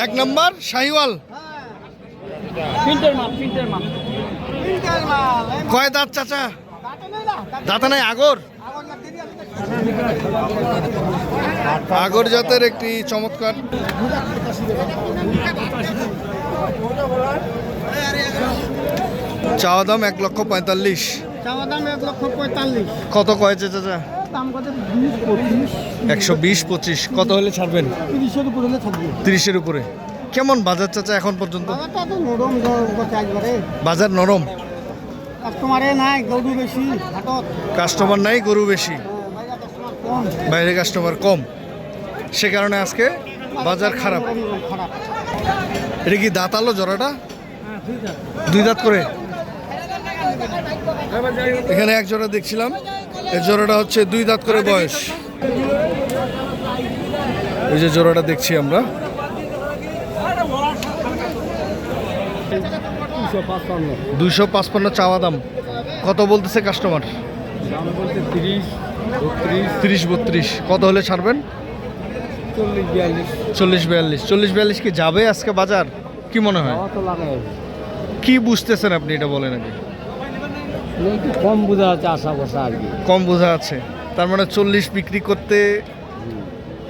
এক নম্বর শাহিওয়াল। কয় দাঁত চাচা? দাঁতা নাই, আগর আগর জাতের একটি চমৎকার। চাওয়া দাম 1,45,000। কত কয়েছে চাচা? 120-25। কত হলে ছাড়বেন? 30-এর উপরে। কেমন বাজার চাচা এখন পর্যন্ত? বাজার নরম, কাস্টমার নাই, গরু বেশি, বাইরে কাস্টমার কম, সে কারণে আজকে বাজার খারাপ। এটা কি দাঁত আলো জোড়াটা? 2 দাঁত করে। এখানে এক জোড়া দেখছিলাম, এই জোড়াটা হচ্ছে 2 দাঁত করে বয়স। এই যে জোড়াটা দেখছি আমরা, 255 চাওয়া দাম। কত বলতেছে কাস্টমার? 30-32। কত হলে ছাড়বেন? 40-42। 40-42 কি যাবে আজকে বাজার? কি মনে হয়? কি বুঝতেছেন আপনি, এটা বলেন আগে। কম বোঝা আছে, আশা বসা আর কি কম বোঝা আছে, তার মানে 40 বিক্রি করতে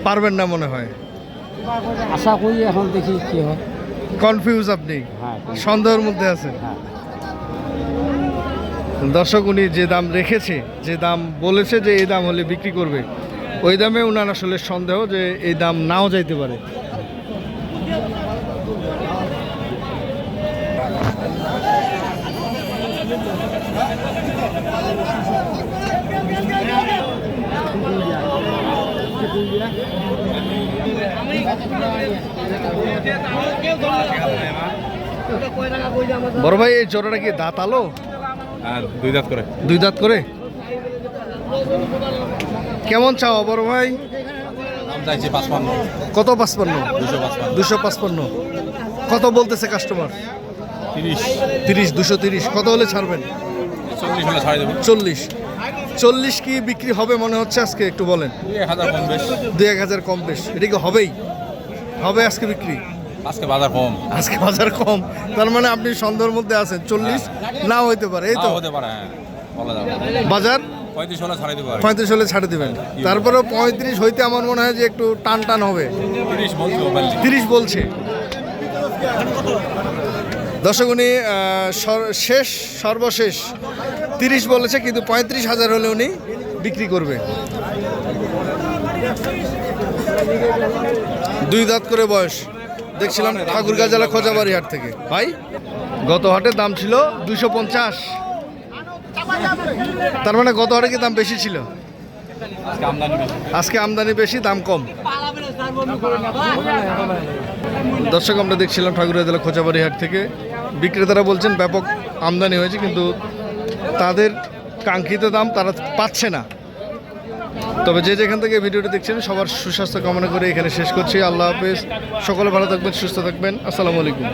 পারবেন না মনে হয়। আশা করি, এখন দেখি কি হয়। কনফিউজ আপনি, হ্যাঁ, সন্দেহের মধ্যে আছেন। হ্যাঁ। দর্শক, উনি যে দাম রেখেছে, যে দাম বলেছে যে এই দাম হলে বিক্রি করবে, ওই দামে উনার আসলে সন্দেহ যে এই দাম নাও যাইতে পারে। বড় ভাই, এই জোড়াটা কি দাঁত আলো? 2 দাঁত করে। 2 দাঁত করে। কেমন চাও বড় ভাই? দাম চাইছি 55। কত? 55। 255। 255। কত বলতেছে কাস্টমার? 30। 230। কত হলে ছাড়বেন? 40 হলে ছাড়ে দেবো। 40 কি বিক্রি হবে মনে হচ্ছে আজকে? একটু বলেন। 1000 কম বেশ। 2-1000 কম বেশ। এটা কি হবেই? হবে আজকে বিক্রি? আজকে বাজার কম। আজকে বাজার কম, তার মানে আপনি সন্দেহের মধ্যে আছেন। 40 নাও হইতে পারে, এই তো হতে পারে, হ্যাঁ, বলা যাবে। বাজার 35 হলে ছাড়ে দেবো। 35 হলে ছাড়ে দেবেন। তারপরেও 35 হইতে আমার মনে হয় যে একটু টান টান হবে। 30 বলছে। দর্শক, উনি সর্বশেষ 30 বলেছে, কিন্তু 35,000 হলে উনি বিক্রি করবে। 2 দাঁত করে বয়স। দেখছিলাম ঠাকুরগাঁ জেলা খোঁজাবাড়ি হাট থেকে। ভাই, গত হাটের দাম ছিল 250, তার মানে গত হাটে কি দাম বেশি ছিল? আজকে আমদানি বেশি, দাম কম। দর্শক, আমরা দেখছিলাম ঠাকুরগাঁ জেলা খোঁজাবাড়ি হাট থেকে। বিক্রেতারা বলছেন ব্যাপক আমদানি হয়েছে, কিন্তু তাদের কাঙ্ক্ষিত দাম তারা পাচ্ছে না। তবে যে যেখান থেকে ভিডিওটি দেখছেন, সবার সুস্বাস্থ্য কামনা করে এখানে শেষ করছি। আল্লাহ হাফেজ। সকলে ভালো থাকবেন, সুস্থ থাকবেন। আসসালামু আলাইকুম।